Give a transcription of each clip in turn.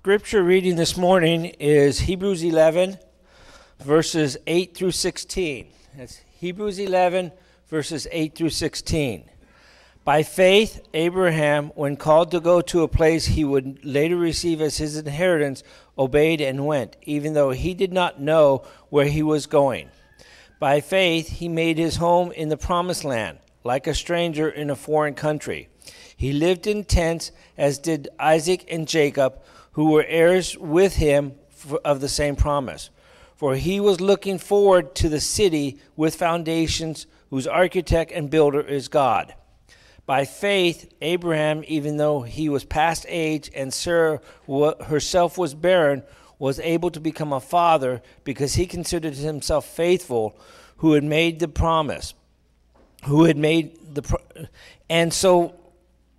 Scripture reading this morning is Hebrews 11, verses 8 through 16. That's Hebrews 11, verses 8 through 16. By faith, Abraham, when called to go to a place he would later receive as his inheritance, obeyed and went, even though he did not know where he was going. By faith, he made his home in the promised land, like a stranger in a foreign country. He lived in tents, as did Isaac and Jacob, who were heirs with him of the same promise. For he was looking forward to the city with foundations, whose architect and builder is God. By faith, Abraham, even though he was past age and Sarah herself was barren, was able to become a father because he considered himself faithful who had made the promise. And so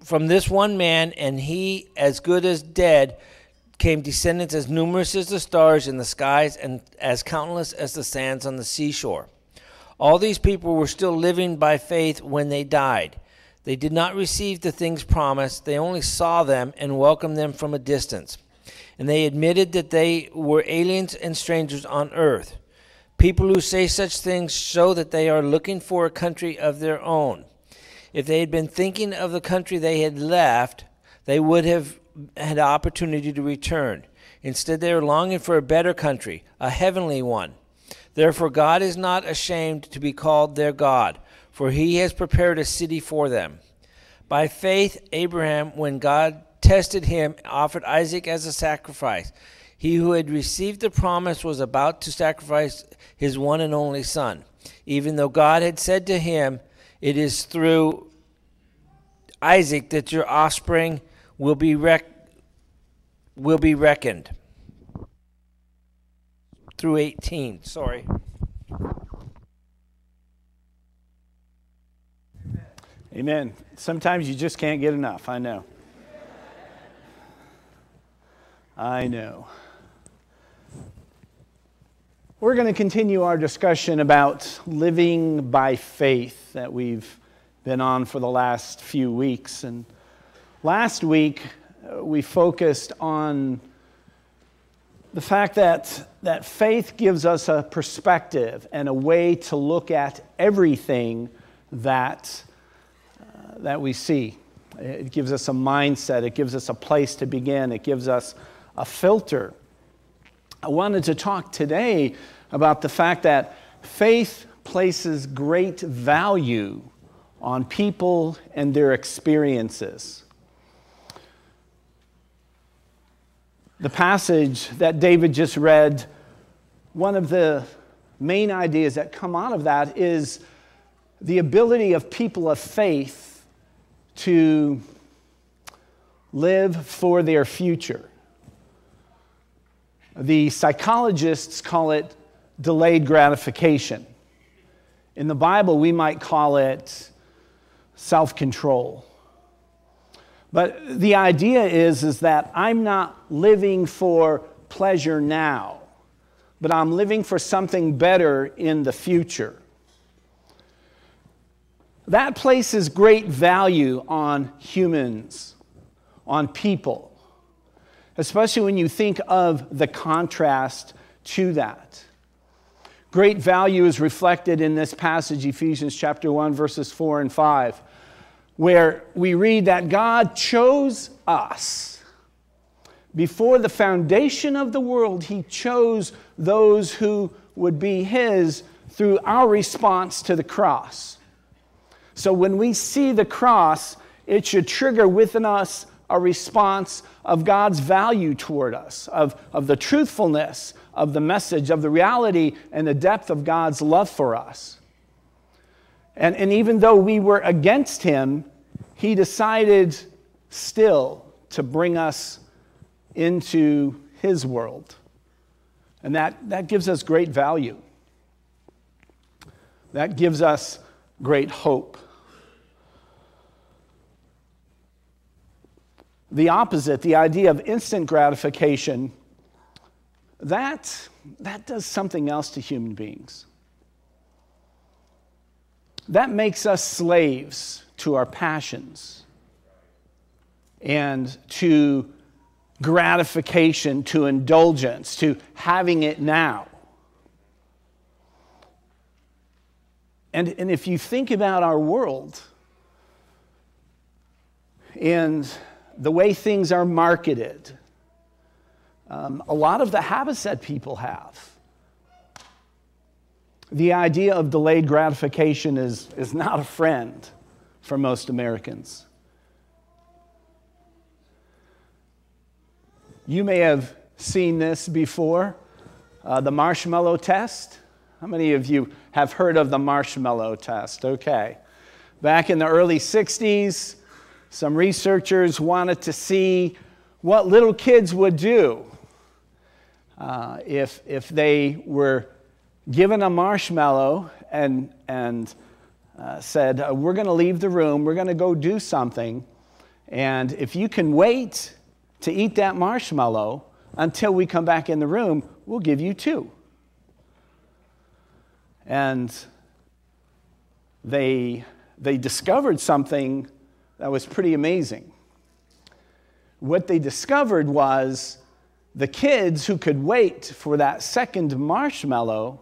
from this one man, and he as good as dead, came descendants as numerous as the stars in the skies and as countless as the sands on the seashore. All these people were still living by faith when they died. They did not receive the things promised. They only saw them and welcomed them from a distance. And they admitted that they were aliens and strangers on earth. People who say such things show that they are looking for a country of their own. If they had been thinking of the country they had left, they would have had opportunity to return. Instead, they are longing for a better country, a heavenly one. Therefore, God is not ashamed to be called their God, for he has prepared a city for them. By faith, Abraham, when God tested him, offered Isaac as a sacrifice. He who had received the promise was about to sacrifice his one and only son, even though God had said to him, "It is through Isaac that your offspring will be reckoned." Through 18, sorry. Amen. Sometimes you just can't get enough, I know. I know. We're going to continue our discussion about living by faith that we've been on for the last few weeks. And last week, we focused on the fact that faith gives us a perspective and a way to look at everything that we see. It gives us a mindset. It gives us a place to begin. It gives us a filter. I wanted to talk today about the fact that faith places great value on people and their experiences. The passage that David just read, one of the main ideas that come out of that is the ability of people of faith to live for their future. The psychologists call it delayed gratification. In the Bible, we might call it self-control. But the idea is that I'm not living for pleasure now, but I'm living for something better in the future. That places great value on humans, on people, especially when you think of the contrast to that. Great value is reflected in this passage, Ephesians chapter 1, verses 4 and 5, where we read that God chose us. Before the foundation of the world, He chose those who would be His through our response to the cross. So when we see the cross, it should trigger within us a response of God's value toward us, of the truthfulness of the message, of the reality and the depth of God's love for us. And even though we were against Him, He decided still to bring us into His world. And that gives us great value. That gives us great hope. The opposite, the idea of instant gratification, that does something else to human beings. That makes us slaves to our passions and to gratification, to indulgence, to having it now. And if you think about our world and the way things are marketed, a lot of the habits that people have, the idea of delayed gratification is not a friend for most Americans. You may have seen this before, the marshmallow test. How many of you have heard of the marshmallow test? Okay. Back in the early 60s, some researchers wanted to see what little kids would do if they were given a marshmallow and said, we're going to leave the room, we're going to go do something, and if you can wait to eat that marshmallow until we come back in the room, we'll give you 2. And they discovered something that was pretty amazing. What they discovered was the kids who could wait for that second marshmallow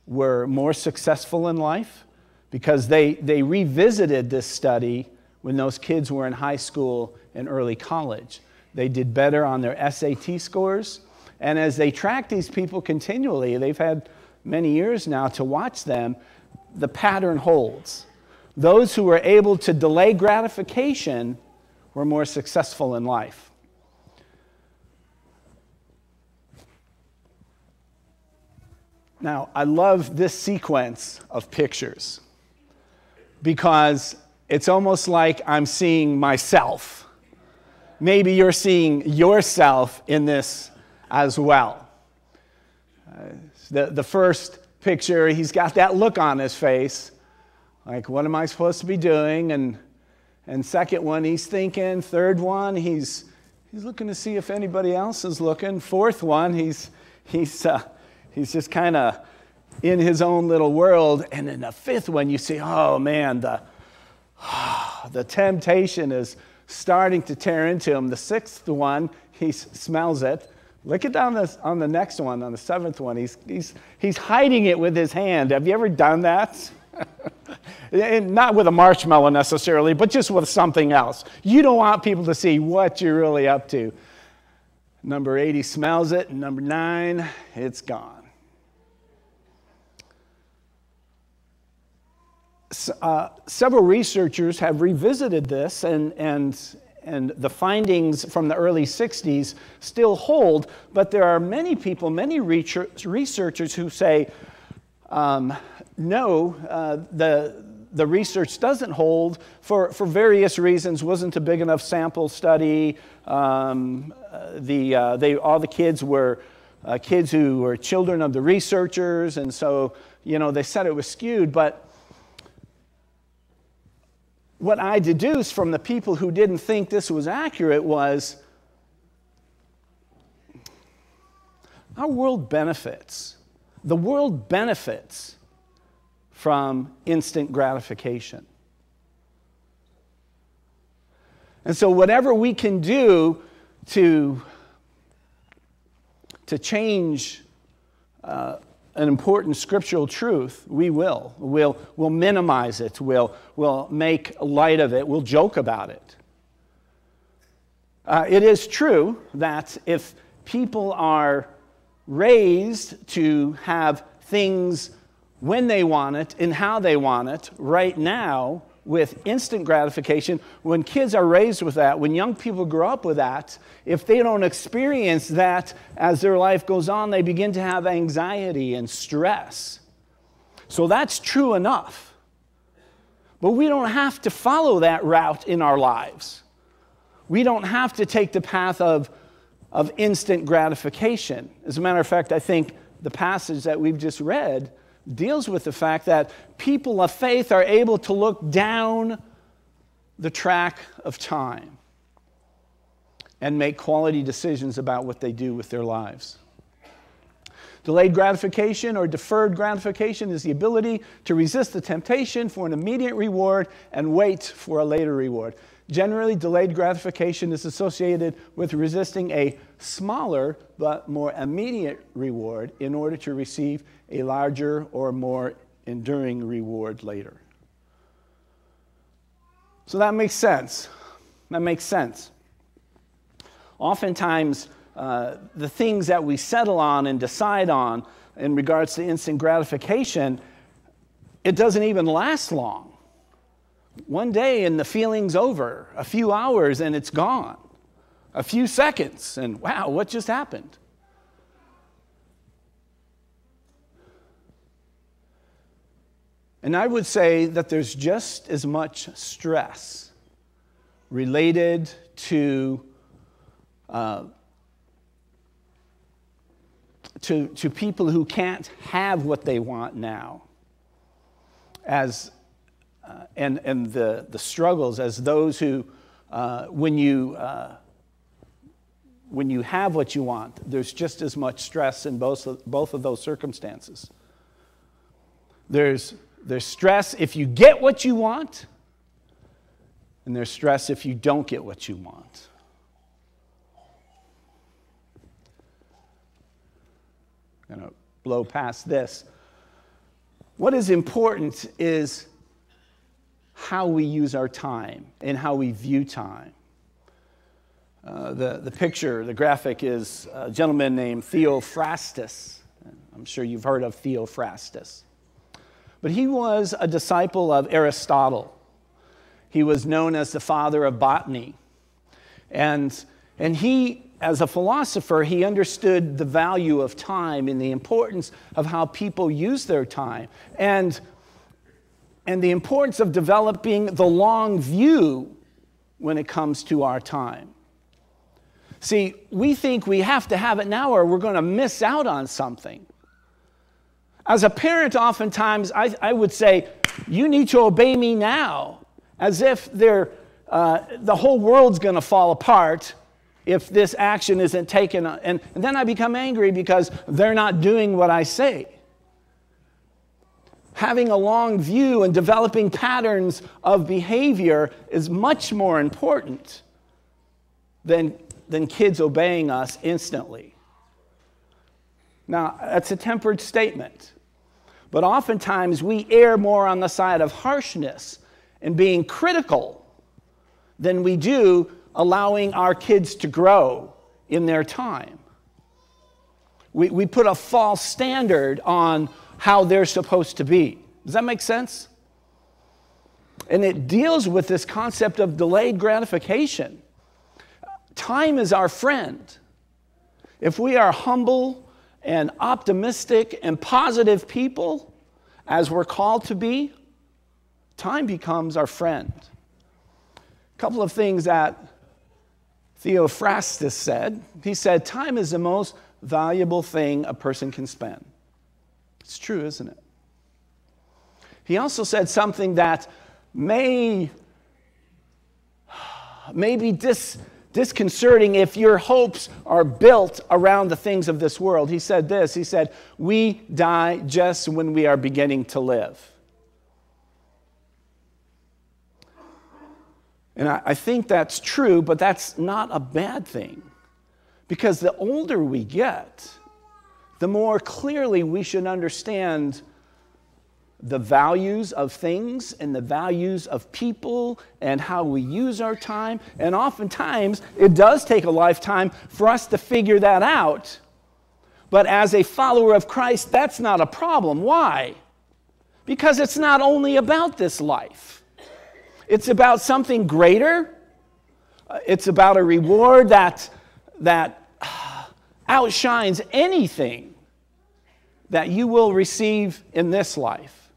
were more successful in life, because they revisited this study when those kids were in high school and early college. They did better on their SAT scores. And as they track these people continually, they've had many years now to watch them, the pattern holds. Those who were able to delay gratification were more successful in life. Now, I love this sequence of pictures because it's almost like I'm seeing myself. Maybe you're seeing yourself in this as well. The first picture, he's got that look on his face, like, what am I supposed to be doing? And second one, he's thinking. Third one, he's looking to see if anybody else is looking. Fourth one, he's just kind of in his own little world. And in the fifth one, you see, oh man, the temptation is starting to tear into him. The sixth one, he smells it. Look at down on the next one, on the seventh one. He's hiding it with his hand. Have you ever done that? And not with a marshmallow necessarily, but just with something else. You don't want people to see what you're really up to. Number 8, he smells it. And number 9, it's gone. Several researchers have revisited this, and the findings from the early 60s still hold, but there are many people, many researchers who say, no, the research doesn't hold for various reasons. Wasn't a big enough sample study. All the kids were kids who were children of the researchers, and so they said it was skewed. But what I deduced from the people who didn't think this was accurate was our world benefits. The world benefits from instant gratification. And so whatever we can do to change an important scriptural truth, we will. We'll minimize it. We'll make light of it. We'll joke about it. It is true that if people are raised to have things when they want it and how they want it right now with instant gratification, when kids are raised with that, when young people grow up with that, if they don't experience that as their life goes on, they begin to have anxiety and stress. So that's true enough. But we don't have to follow that route in our lives. We don't have to take the path of instant gratification. As a matter of fact, I think the passage that we've just read deals with the fact that people of faith are able to look down the track of time and make quality decisions about what they do with their lives. Delayed gratification or deferred gratification is the ability to resist the temptation for an immediate reward and wait for a later reward. Generally, delayed gratification is associated with resisting a smaller but more immediate reward in order to receive a larger or more enduring reward later. So that makes sense. That makes sense. Oftentimes, the things that we settle on and decide on in regards to instant gratification, it doesn't even last long. One day and the feeling's over. A few hours and it's gone. A few seconds and wow, what just happened? And I would say that there's just as much stress related to people who can't have what they want now, as and the struggles as those who, when you have what you want, there's just as much stress in both of those circumstances. There's stress if you get what you want, and there's stress if you don't get what you want. I'm going to blow past this. What is important is how we use our time and how we view time. The picture, the graphic is a gentleman named Theophrastus. I'm sure you've heard of Theophrastus. But he was a disciple of Aristotle. He was known as the father of botany. And he, as a philosopher, he understood the value of time and the importance of how people use their time. And the importance of developing the long view when it comes to our time. See, we think we have to have it now or we're going to miss out on something. As a parent, oftentimes, I would say, you need to obey me now, as if the whole world's going to fall apart if this action isn't taken. And then I become angry because they're not doing what I say. Having a long view and developing patterns of behavior is much more important than kids obeying us instantly. Now, that's a tempered statement. But oftentimes we err more on the side of harshness and being critical than we do allowing our kids to grow in their time. We put a false standard on how they're supposed to be. Does that make sense? And it deals with this concept of delayed gratification. Time is our friend. If we are humble and optimistic and positive people, as we're called to be, time becomes our friend. A couple of things that Theophrastus said. He said, time is the most valuable thing a person can spend. It's true, isn't it? He also said something that may be disconcerting if your hopes are built around the things of this world. He said this, he said, we die just when we are beginning to live. And I think that's true, but that's not a bad thing. Because the older we get, the more clearly we should understand the values of things and the values of people and how we use our time. And oftentimes, it does take a lifetime for us to figure that out. But as a follower of Christ, that's not a problem. Why? Because it's not only about this life. It's about something greater. It's about a reward that outshines anything that you will receive in this life.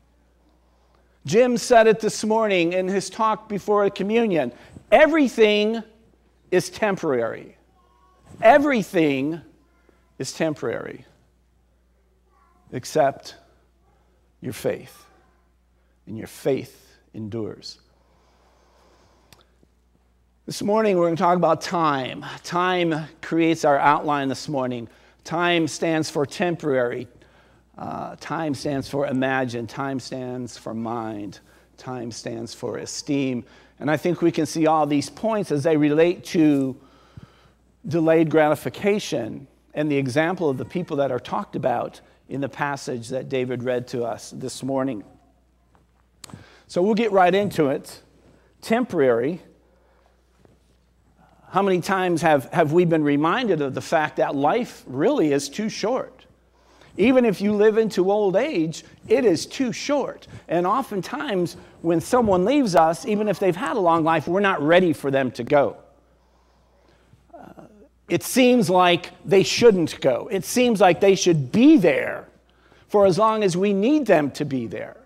Jim said it this morning in his talk before communion. Everything is temporary. Everything is temporary except your faith. And your faith endures. This morning we're going to talk about time. Time creates our outline this morning. Time stands for temporary. Time stands for imagine. Time stands for mind. Time stands for esteem. And I think we can see all these points as they relate to delayed gratification and the example of the people that are talked about in the passage that David read to us this morning. So we'll get right into it. Temporary. How many times have we been reminded of the fact that life really is too short? Even if you live into old age, it is too short. And oftentimes, when someone leaves us, even if they've had a long life, we're not ready for them to go. It seems like they shouldn't go. It seems like they should be there for as long as we need them to be there.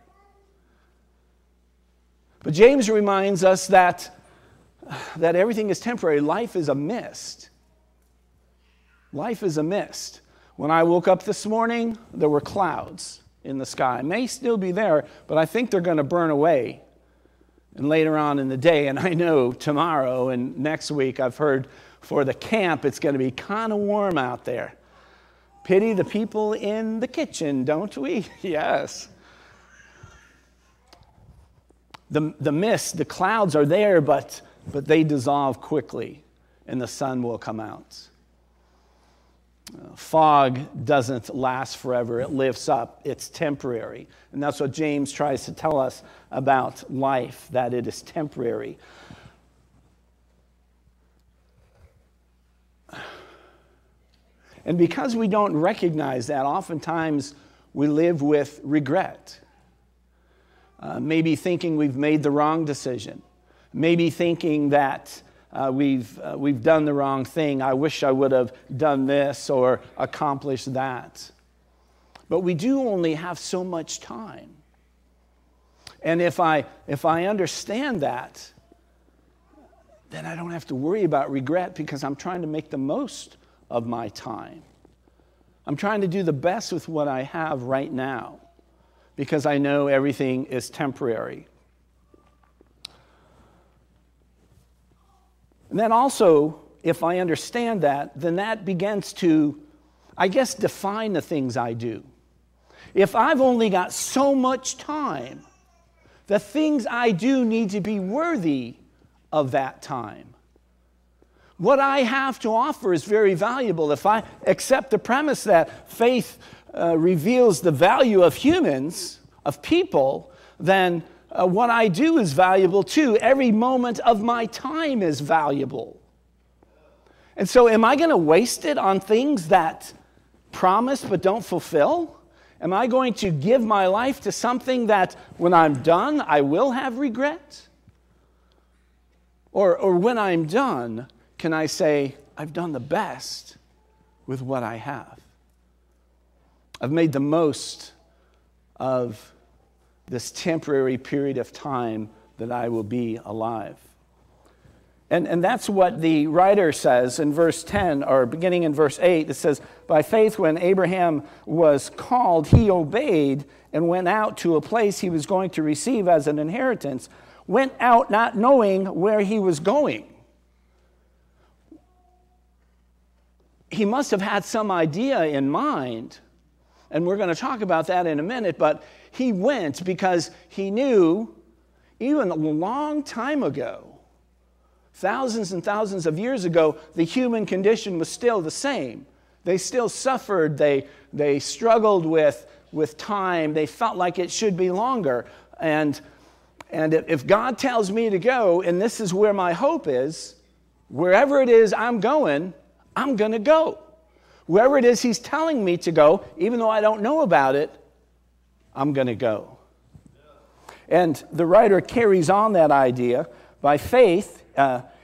But James reminds us that everything is temporary. Life is a mist. Life is a mist. When I woke up this morning, there were clouds in the sky. It may still be there, but I think they're going to burn away. And later on in the day, and I know tomorrow and next week, I've heard for the camp, it's going to be kind of warm out there. Pity the people in the kitchen, don't we? Yes. The mist, the clouds are there, but they dissolve quickly, and the sun will come out. Fog doesn't last forever. It lifts up. It's temporary. And that's what James tries to tell us about life, that it is temporary. And because we don't recognize that, oftentimes we live with regret. Maybe thinking we've made the wrong decision. Maybe thinking that we've done the wrong thing. I wish I would have done this or accomplished that. But we do only have so much time. And if I understand that, then I don't have to worry about regret because I'm trying to make the most of my time. I'm trying to do the best with what I have right now because I know everything is temporary. And then also, if I understand that, then that begins to, I guess, define the things I do. If I've only got so much time, the things I do need to be worthy of that time. What I have to offer is very valuable. If I accept the premise that faith reveals the value of humans, of people, then what I do is valuable too. Every moment of my time is valuable. And so am I going to waste it on things that promise but don't fulfill? Am I going to give my life to something that when I'm done, I will have regret? Or when I'm done, can I say, I've done the best with what I have? I've made the most of this temporary period of time that I will be alive. And that's what the writer says in verse 10, or beginning in verse 8. It says, by faith when Abraham was called, he obeyed and went out to a place he was going to receive as an inheritance, went out not knowing where he was going. He must have had some idea in mind, and we're going to talk about that in a minute, but he went because he knew, even a long time ago, thousands and thousands of years ago, the human condition was still the same. They still suffered. They struggled with time. They felt like it should be longer. And if God tells me to go, and this is where my hope is, wherever it is I'm going to go. Wherever it is he's telling me to go, even though I don't know about it, I'm going to go. And the writer carries on that idea. By faith,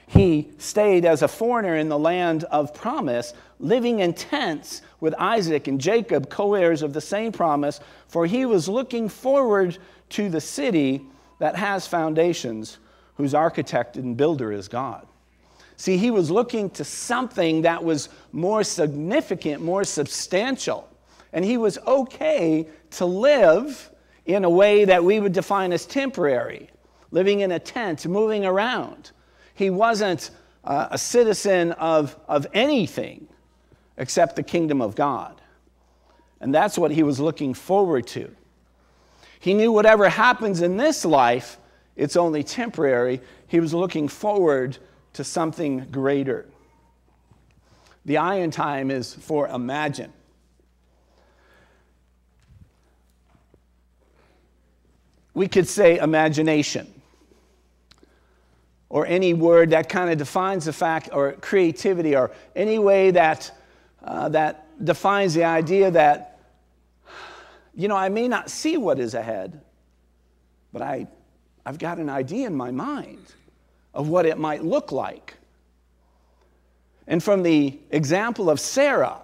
he stayed as a foreigner in the land of promise, living in tents with Isaac and Jacob, co-heirs of the same promise, for he was looking forward to the city that has foundations, whose architect and builder is God. See, he was looking to something that was more significant, more substantial. And he was okay to live in a way that we would define as temporary, living in a tent, moving around. He wasn't a citizen of anything except the kingdom of God. And that's what he was looking forward to. He knew whatever happens in this life it's only temporary. He was looking forward to something greater. The I in time is for imagine. We could say imagination, or any word that kind of defines the fact, or creativity, or any way that that defines the idea that, I may not see what is ahead, but I've got an idea in my mind of what it might look like. And from the example of Sarah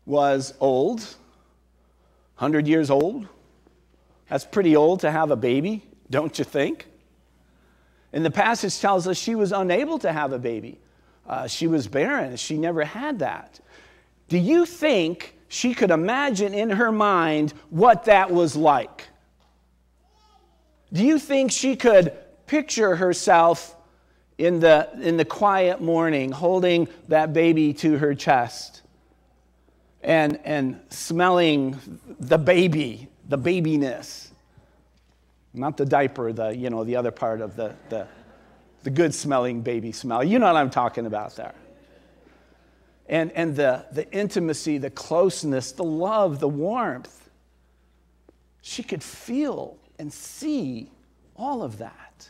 was old, 100 years old. That's pretty old to have a baby, don't you think? And the passage tells us she was unable to have a baby. She was barren. She never had that. Do you think she could imagine in her mind what that was like? Do you think she could picture herself in the quiet morning holding that baby to her chest and smelling the baby, the babiness? Not the diaper, the other part of the good smelling baby smell. You know what I'm talking about there. And the intimacy, the closeness, the love, the warmth. She could feel and see all of that.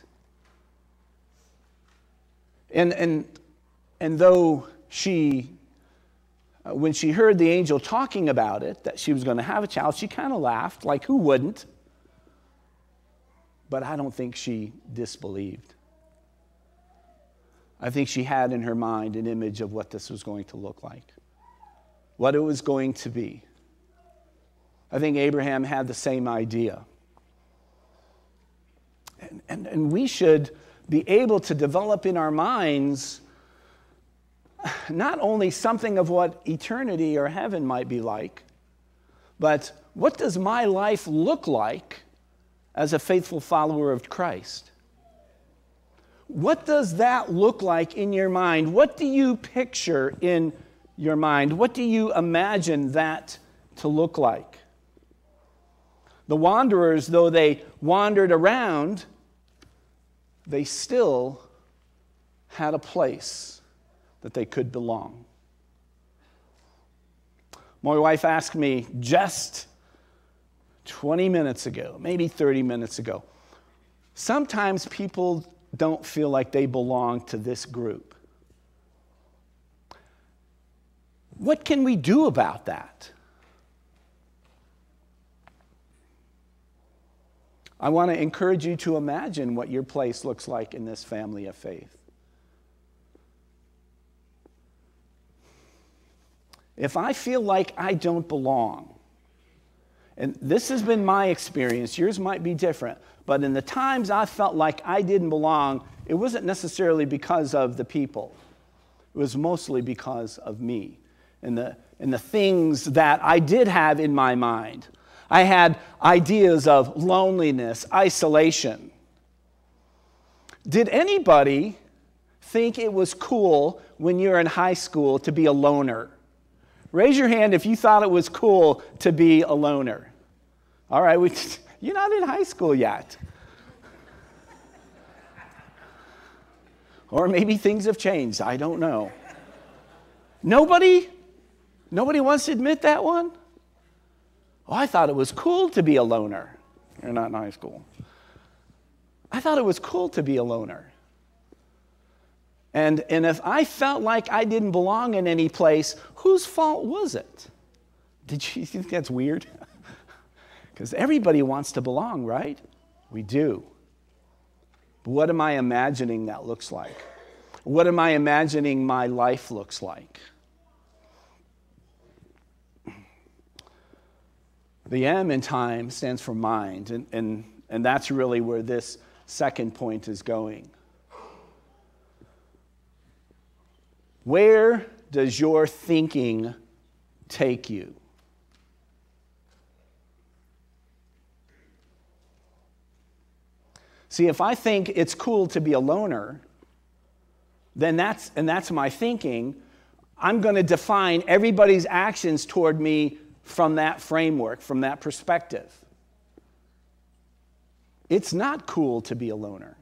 And though when she heard the angel talking about it, that she was going to have a child, she kind of laughed, like who wouldn't? But I don't think she disbelieved. I think she had in her mind an image of what this was going to look like, what it was going to be. I think Abraham had the same idea. And we should be able to develop in our minds not only something of what eternity or heaven might be like, but what does my life look like as a faithful follower of Christ? What does that look like in your mind? What do you picture in your mind? What do you imagine that to look like? The wanderers, though they wandered around, they still had a place that they could belong. My wife asked me just 20 minutes ago, maybe 30 minutes ago, sometimes people don't feel like they belong to this group. What can we do about that? I want to encourage you to imagine what your place looks like in this family of faith. If I feel like I don't belong, and this has been my experience, yours might be different, but in the times I felt like I didn't belong, it wasn't necessarily because of the people. It was mostly because of me and the things that I did have in my mind. I had ideas of loneliness, isolation. Did anybody think it was cool when you're in high school to be a loner? Raise your hand if you thought it was cool to be a loner. All right, you're not in high school yet. Or maybe things have changed, I don't know. Nobody wants to admit that one? Oh, I thought it was cool to be a loner. You're not in high school. I thought it was cool to be a loner. And if I felt like I didn't belong in any place, whose fault was it? Did you think that's weird? Because everybody wants to belong, right? We do. But what am I imagining that looks like? What am I imagining my life looks like? The M in time stands for mind, and that's really where this second point is going. Where does your thinking take you? See, if I think it's cool to be a loner, then that's my thinking. I'm going to define everybody's actions toward me from that framework, from that perspective. It's not cool to be a loner.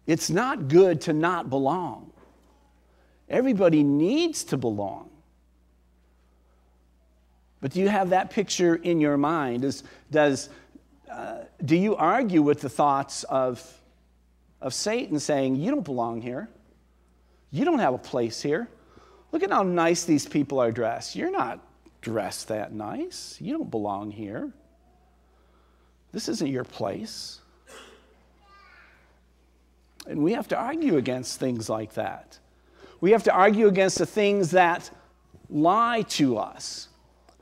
It's not good to not belong. Everybody needs to belong. But do you have that picture in your mind? Do you argue with the thoughts of Satan saying, you don't belong here. You don't have a place here. Look at how nice these people are dressed. You're not dressed that nice. You don't belong here. This isn't your place. And we have to argue against things like that. We have to argue against the things that lie to us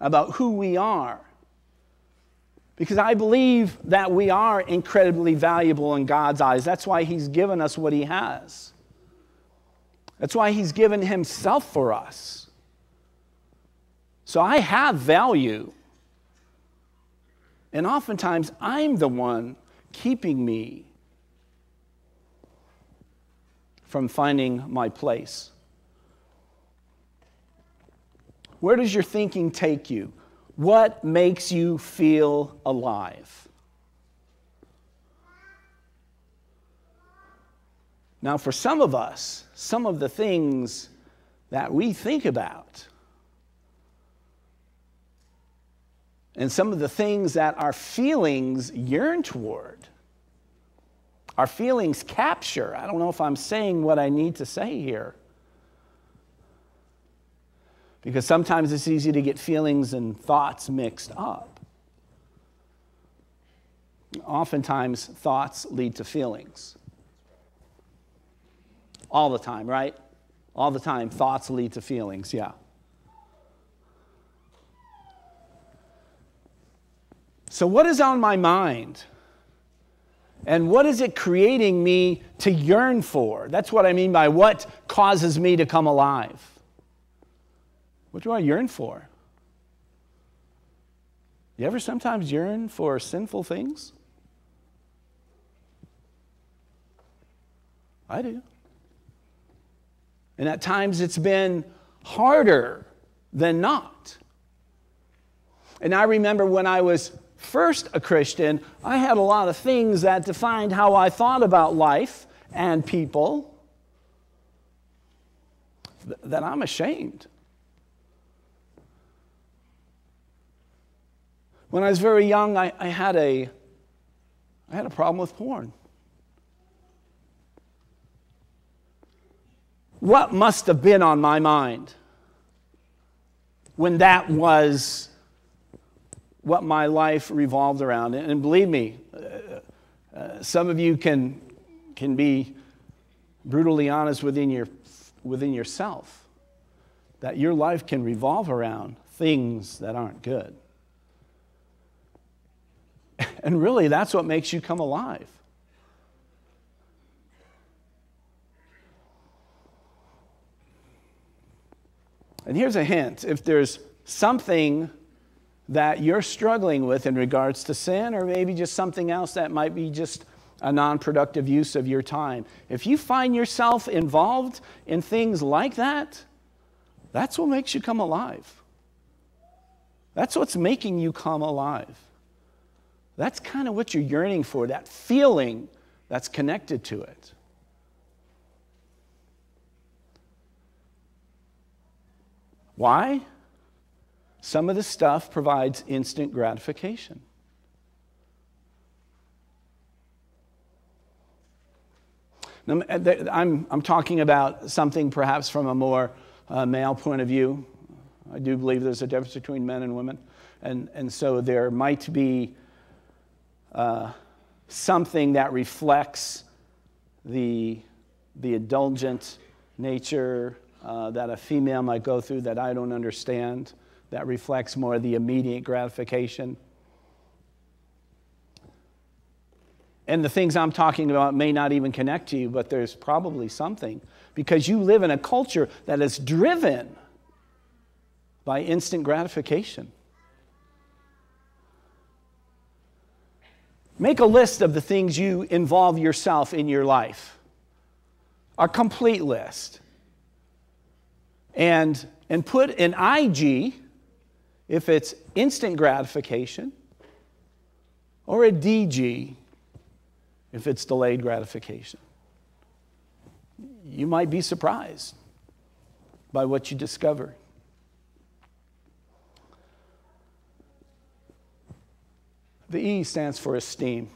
about who we are. Because I believe that we are incredibly valuable in God's eyes. That's why He's given us what He has. That's why He's given Himself for us. So I have value. And oftentimes I'm the one keeping me from finding my place. Where does your thinking take you? What makes you feel alive? Now, for some of us, some of the things that we think about and some of the things that our feelings yearn toward, our feelings capture. I don't know if I'm saying what I need to say here. Because sometimes it's easy to get feelings and thoughts mixed up. Oftentimes, thoughts lead to feelings. All the time, right? All the time, thoughts lead to feelings, yeah. So what is on my mind? And what is it creating me to yearn for? That's what I mean by what causes me to come alive. What do I yearn for? You ever sometimes yearn for sinful things? I do. And at times it's been harder than not. And I remember when I was first a Christian, I had a lot of things that defined how I thought about life and people that I'm ashamed. When I was very young, I had a problem with porn. What must have been on my mind when that was what my life revolved around? And believe me, some of you can be brutally honest within yourself that your life can revolve around things that aren't good. And really, that's what makes you come alive. And here's a hint. If there's something that you're struggling with in regards to sin, or maybe just something else that might be just a non-productive use of your time, if you find yourself involved in things like that, that's what makes you come alive. That's what's making you come alive. That's kind of what you're yearning for, that feeling that's connected to it. Why? Some of the stuff provides instant gratification. Now, I'm talking about something perhaps from a more male point of view. I do believe there's a difference between men and women. And so there might be something that reflects the indulgent nature that a female might go through that I don't understand, that reflects more the immediate gratification. And the things I'm talking about may not even connect to you, but there's probably something, because you live in a culture that is driven by instant gratification. Make a list of the things you involve yourself in your life. A complete list. And put an IG if it's instant gratification, or a DG if it's delayed gratification. You might be surprised by what you discover. The E stands for esteem.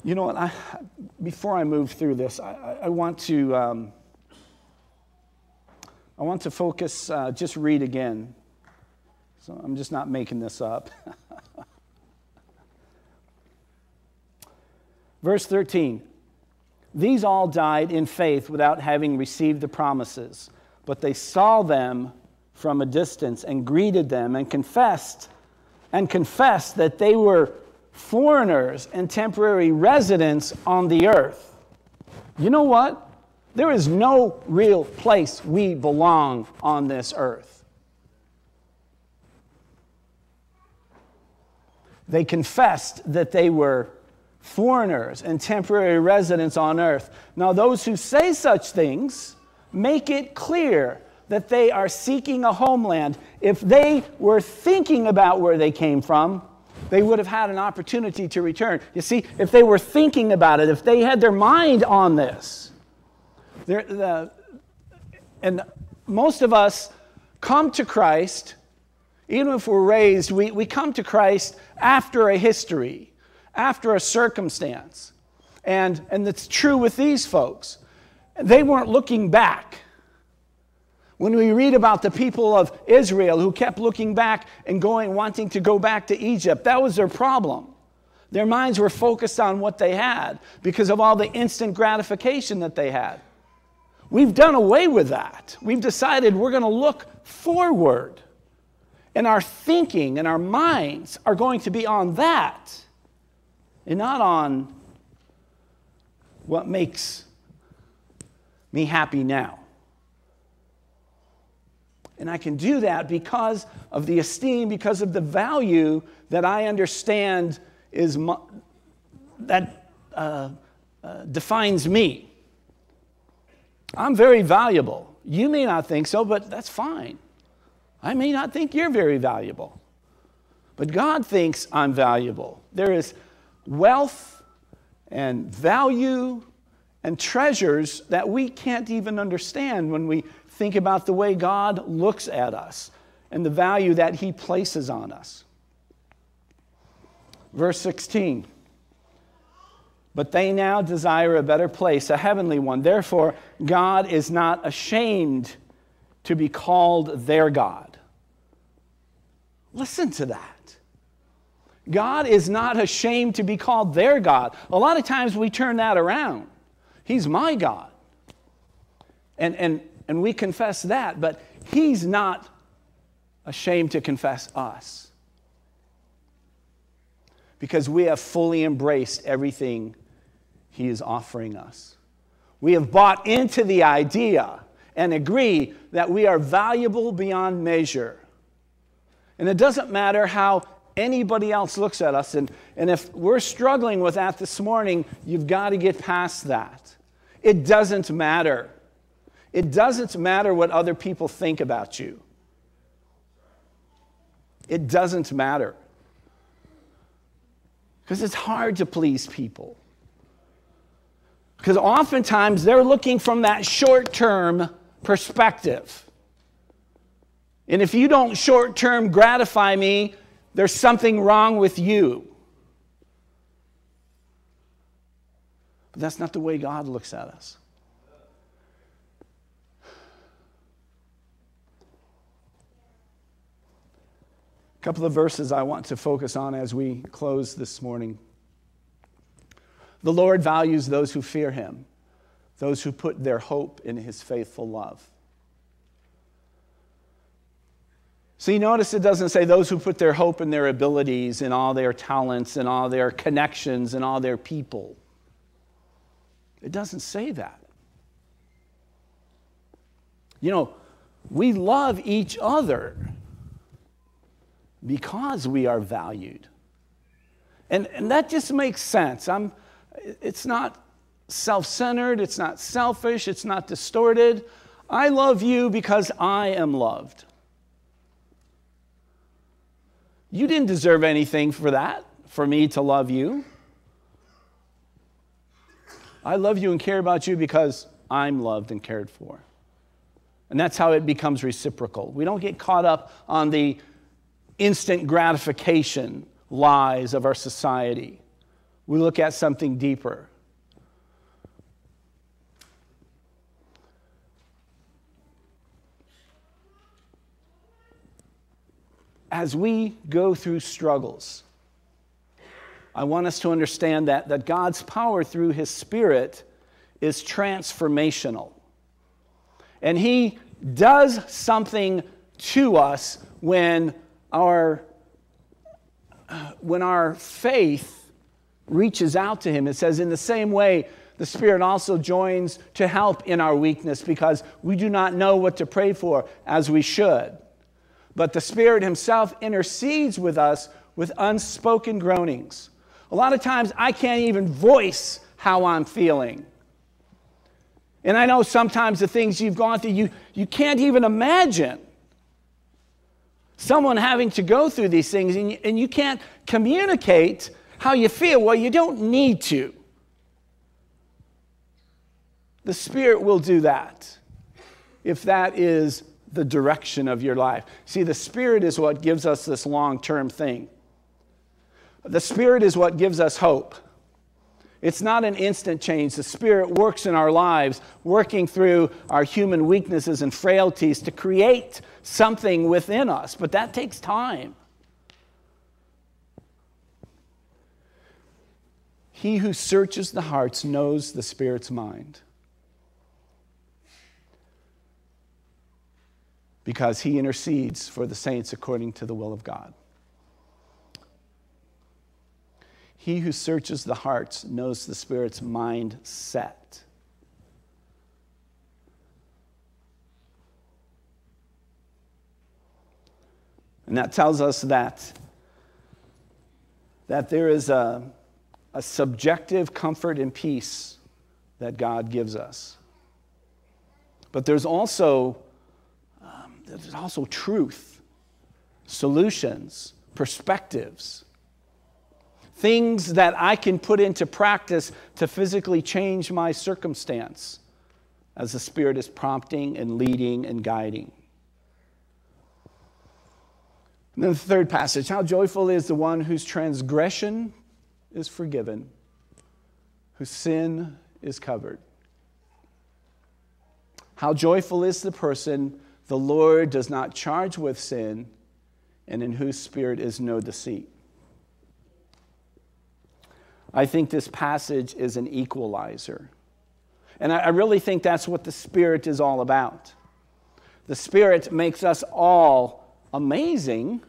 You know what? Before I move through this, I want to focus. Just read again. So I'm just not making this up. Verse 13. These all died in faith without having received the promises, but they saw them from a distance and greeted them and confessed that they were foreigners and temporary residents on the earth. You know what? There is no real place we belong on this earth. They confessed that they were foreigners and temporary residents on earth. Now, those who say such things make it clear that they are seeking a homeland. If they were thinking about where they came from, they would have had an opportunity to return. You see, if they were thinking about it, if they had their mind on this, and most of us come to Christ, even if we're raised, we come to Christ after a history, after a circumstance. And it's true with these folks. They weren't looking back. When we read about the people of Israel who kept looking back and wanting to go back to Egypt, that was their problem. Their minds were focused on what they had because of all the instant gratification that they had. We've done away with that. We've decided we're going to look forward. And our thinking and our minds are going to be on that and not on what makes me happy now. And I can do that because of the esteem, because of the value that I understand defines me. I'm very valuable. You may not think so, but that's fine. I may not think you're very valuable. But God thinks I'm valuable. There is wealth and value and treasures that we can't even understand when we think about the way God looks at us and the value that He places on us. Verse 16. But they now desire a better place, a heavenly one. Therefore, God is not ashamed to be called their God. Listen to that. God is not ashamed to be called their God. A lot of times we turn that around. He's my God. And we confess that, but He's not ashamed to confess us. Because we have fully embraced everything He is offering us. We have bought into the idea and agree that we are valuable beyond measure. And it doesn't matter how anybody else looks at us. And if we're struggling with that this morning, you've got to get past that. It doesn't matter. It doesn't matter what other people think about you. It doesn't matter. Because it's hard to please people. Because oftentimes they're looking from that short-term perspective. And if you don't short-term gratify me, there's something wrong with you. But that's not the way God looks at us. A couple of verses I want to focus on as we close this morning. The Lord values those who fear Him, those who put their hope in His faithful love. So you notice it doesn't say those who put their hope in their abilities, in all their talents, in all their connections, in all their people. It doesn't say that. You know, we love each other because we are valued. And that just makes sense. It's not self-centered, it's not selfish, it's not distorted. I love you because I am loved. You didn't deserve anything for that, for me to love you. I love you and care about you because I'm loved and cared for. And that's how it becomes reciprocal. We don't get caught up on the instant gratification lies of our society. We look at something deeper. As we go through struggles, I want us to understand that God's power through His Spirit is transformational. And He does something to us when our faith reaches out to Him. It says, in the same way, the Spirit also joins to help in our weakness because we do not know what to pray for as we should. But the Spirit Himself intercedes with us with unspoken groanings. A lot of times I can't even voice how I'm feeling. And I know sometimes the things you've gone through, you can't even imagine someone having to go through these things, and you can't communicate how you feel. Well, you don't need to. The Spirit will do that if that is the direction of your life. See, the Spirit is what gives us this long-term thing. The Spirit is what gives us hope. It's not an instant change. The Spirit works in our lives, working through our human weaknesses and frailties to create something within us, but that takes time. He who searches the hearts knows the Spirit's mind, because He intercedes for the saints according to the will of God. He who searches the hearts knows the Spirit's mindset. And that tells us that there is a subjective comfort and peace that God gives us. But there's also truth, solutions, perspectives, things that I can put into practice to physically change my circumstance as the Spirit is prompting and leading and guiding. And then the third passage, how joyful is the one whose transgression is forgiven, whose sin is covered. How joyful is the person the Lord does not charge with sin, and in whose spirit is no deceit. I think this passage is an equalizer. And I really think that's what the Spirit is all about. The Spirit makes us all amazing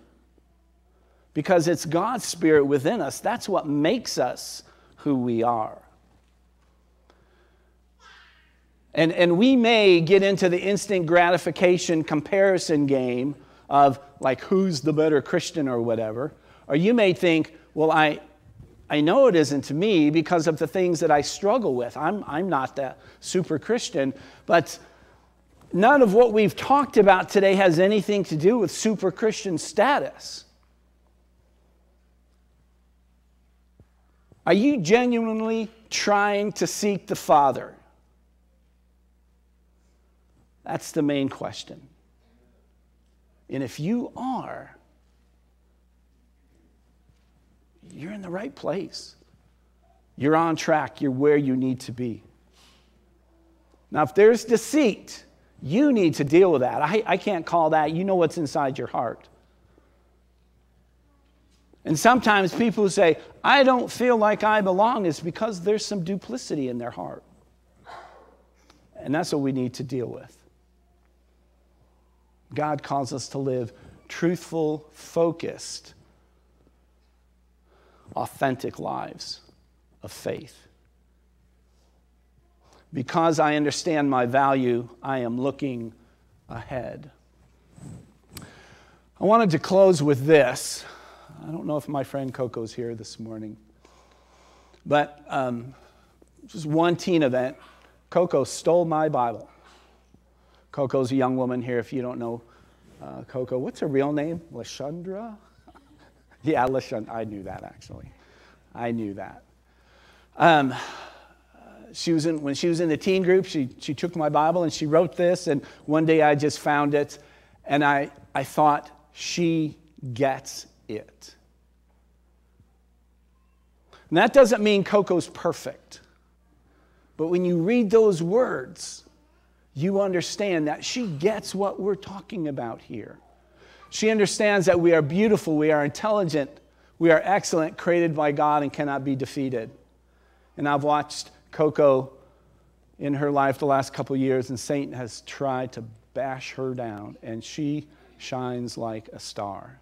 because it's God's Spirit within us. That's what makes us who we are. And we may get into the instant gratification comparison game of like who's the better Christian or whatever. Or you may think, well, I know it isn't me because of the things that I struggle with. I'm not that super Christian. But none of what we've talked about today has anything to do with super Christian status. Are you genuinely trying to seek the Father? That's the main question. And if you are, you're in the right place. You're on track. You're where you need to be. Now, if there's deceit, you need to deal with that. I can't call that. You know what's inside your heart. And sometimes people who say, I don't feel like I belong, is because there's some duplicity in their heart. And that's what we need to deal with. God calls us to live truthful, focused, authentic lives of faith. Because I understand my value, I am looking ahead. I wanted to close with this. I don't know if my friend Coco's here this morning, but just one teen event. Coco stole my Bible. Coco's a young woman here, if you don't know Coco. What's her real name? Lashandra? Yeah, LaShawn, I knew that actually. I knew that. When she was in the teen group, she took my Bible and she wrote this, and one day I just found it, and I thought, she gets it. And that doesn't mean Coco's perfect. But when you read those words, you understand that she gets what we're talking about here. She understands that we are beautiful, we are intelligent, we are excellent, created by God and cannot be defeated. And I've watched Coco in her life the last couple of years, and Satan has tried to bash her down, and she shines like a star.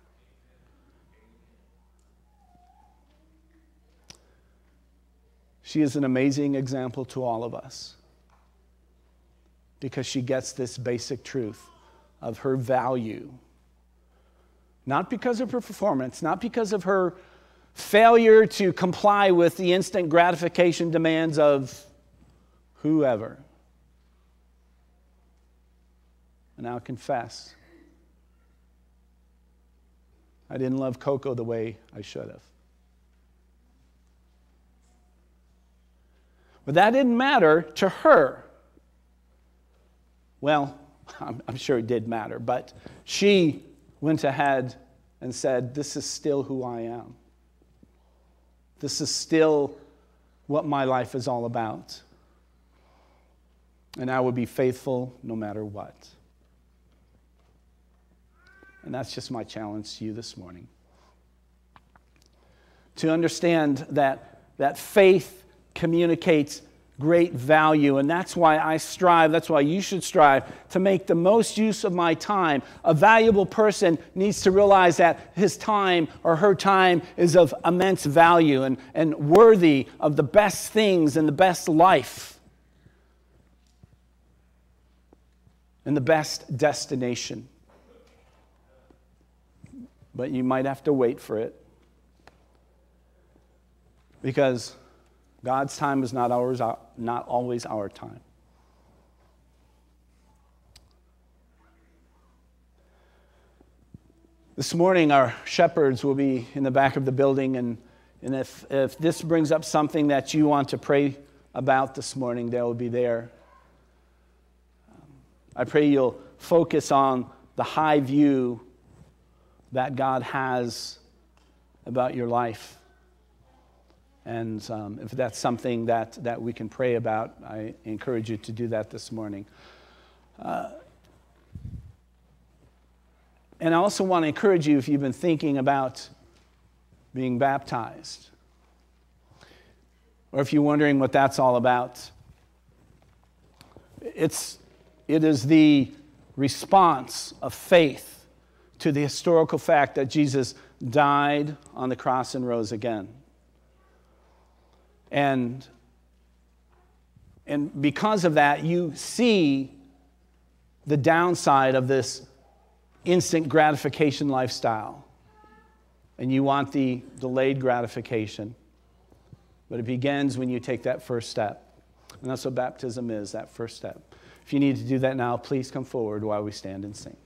She is an amazing example to all of us because she gets this basic truth of her value. Not because of her performance, not because of her failure to comply with the instant gratification demands of whoever. And I'll confess, I didn't love Coco the way I should have. But that didn't matter to her. Well, I'm sure it did matter, but she went ahead and said, this is still who I am. This is still what my life is all about. And I will be faithful no matter what. And that's just my challenge to you this morning. To understand that faith communicates great value, and that's why I strive, that's why you should strive to make the most use of my time. A valuable person needs to realize that his time or her time is of immense value and worthy of the best things and the best life and the best destination. But you might have to wait for it, because God's time is not always our time. This morning, our shepherds will be in the back of the building, and if this brings up something that you want to pray about this morning, they will be there. I pray you'll focus on the high view that God has about your life. And if that's something that we can pray about, I encourage you to do that this morning. And I also want to encourage you, if you've been thinking about being baptized, or if you're wondering what that's all about, it is the response of faith to the historical fact that Jesus died on the cross and rose again. And because of that, you see the downside of this instant gratification lifestyle. And you want the delayed gratification. But it begins when you take that first step. And that's what baptism is, that first step. If you need to do that now, please come forward while we stand and sing.